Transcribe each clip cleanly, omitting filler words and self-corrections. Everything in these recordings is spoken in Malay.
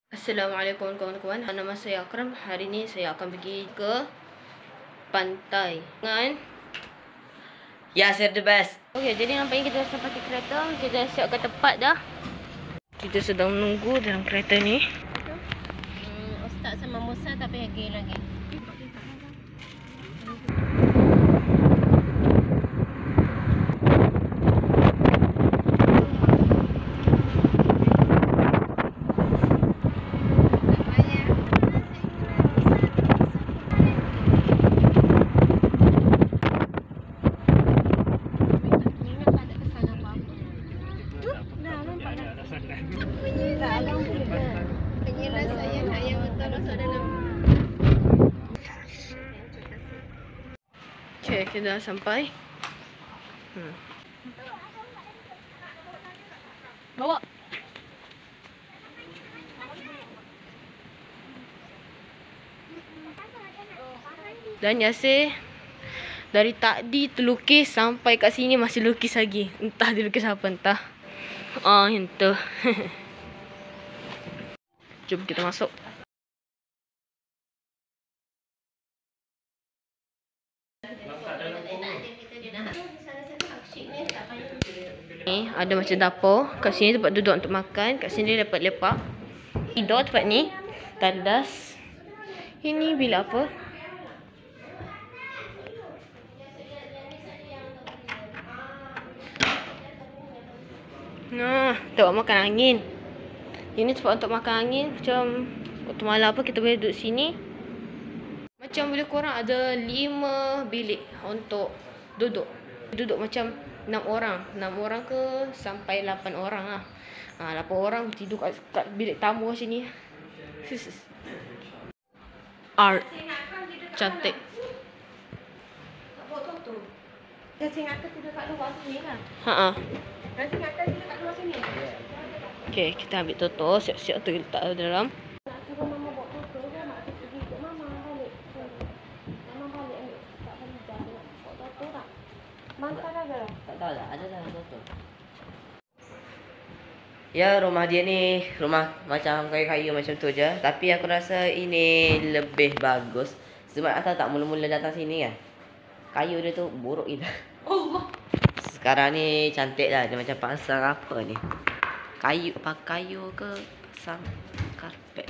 Assalamualaikum kawan-kawan. Nama saya Akram. Hari ini saya akan pergi ke pantai dengan Yasir the best. Okey, jadi nampaknya kita dah sampai ke kereta. Kita dah siapkan tempat dah. Kita sedang menunggu dalam kereta ni. Ustaz sama Musa tak pergi lagi. Okey, kita dah sampai. Bawa. Dan Yasir dari tadi terlukis sampai kat sini masih lukis lagi. Entah dia lukis apa entah. Itu. Jom kita masuk. Ni ada macam dapur. Kat sini tempat duduk untuk makan. Kat sini dapat lepak. Tidur tempat ni. Tandas. Ini bilik apa? Nah, tempat makan angin. Ini tempat untuk makan angin. Macam waktu malam apa kita boleh duduk sini. Macam boleh korang ada 5 bilik untuk duduk. Duduk macam 6 orang. 6 orang ke sampai 8 orang lah. 8 orang tidur kat bilik tamu sini. Art. Cantik. Kasi ngata tidur kat luar sini kan? Ha. Kasi ngata tidur kat luar sini. Okay, kita ambil toto. Siap-siap tu letak dalam. Nak suruh mama bawa toto ke mak pergi ikut mama balik. Mama balik ambil tak balik dah nak bawa toto tak? Mantan ada. Tak tahu lah, ada dah toto. Ya, rumah dia ni rumah macam kayu-kayu macam tu je. Tapi aku rasa ini lebih bagus. Sebab aku tak mula-mula datang sini kan. Kayu dia tu buruk gila. Allah. Sekarang ni cantik lah. Dia macam pasang apa ni. Kayu, pakai kayu ke pasang karpet.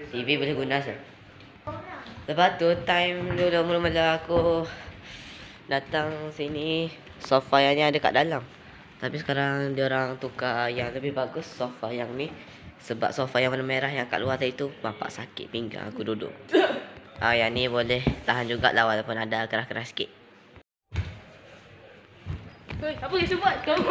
TV boleh guna je. Lepas tu time dulu mula-mula aku datang sini, sofa yang ni ada kat dalam. Tapi sekarang dia orang tukar yang lebih bagus, sofa yang ni. Sebab sofa yang warna merah yang kat luar tadi tu bapak sakit pinggang aku duduk. Yang ni boleh tahan jugalah walaupun ada keras-keras sikit. Hei, apa yang buat? Kau tu.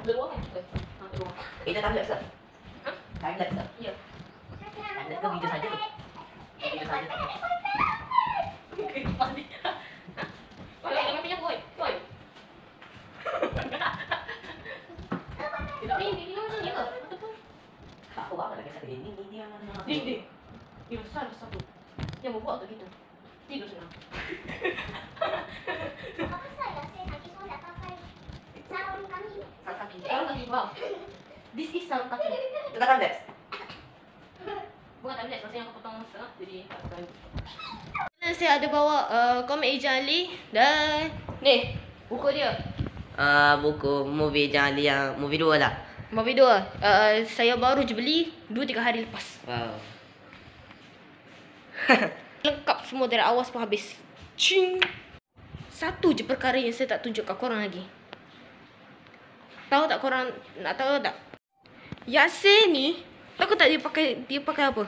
Luar kan kita? Luar. Kita timelapse tak? Ha? Timelapse tak? Ya. Timelapse ke video saja? Video saja. Okay, balik. Oi, jangan pinjam oi. Oi. Ini macam ni ke? Tak tahu apa nak kata ini dia mana. Ding. Ini besar satu. Yang membuat tu gitu. Tidur senang. Apa saya nanti solat pakai sarung kaki. Sarung kaki. Sarung kaki. Wow. This is sarung kaki. Itu kan timelapse? Bukan tablet, maksudnya aku potong setengah. Jadi tak tahu. Saya ada bawa komik Ijaz Ali dan ni buku dia. Buku movie jangan yang movie 2 lah. Movie 2. Saya baru je beli 2-3 hari lepas. Wow. Lengkap semua dari awal sampai habis. Cing. Satu je perkara yang saya tak tunjuk kat korang lagi. Tahu tak korang nak tahu tak? Yasir ni, tahu tak dia pakai apa?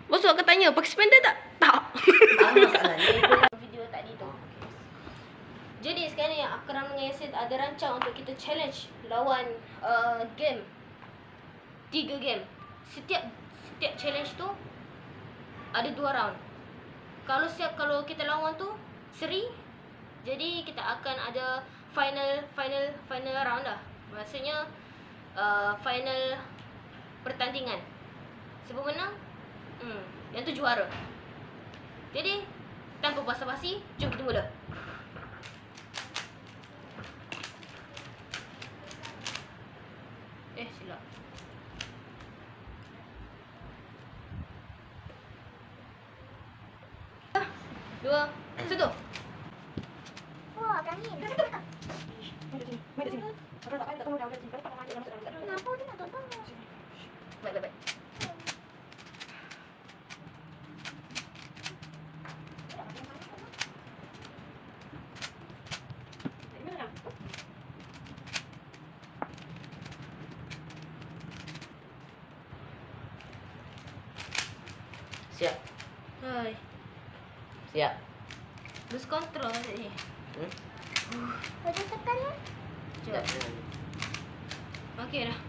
Bos aku tanya, pakai spender tak? Tak. Masalahnya Video tadi tu. Jadi sekarang ni Akram dengan Yasir ada rancang untuk kita challenge lawan game. 3 game. Setiap challenge tu ada 2 round. Kalau kita lawan tu seri, jadi kita akan ada final round lah. Maksudnya final pertandingan. Siapa menang? Yang tu juara. Jadi tanpa basa-basi, jom kita mula. 2, 1. Wah, berangin. Main kat sini. Main kat sini. Aku tak tahu dah kat sini. Kau tak masuk dalam masuk dalam. Kenapa dia nak tutup? Baik. Siap. Hai. Siap. Lose control ni. Hmm? Kau tekan ya? Sekejap. Okey dah.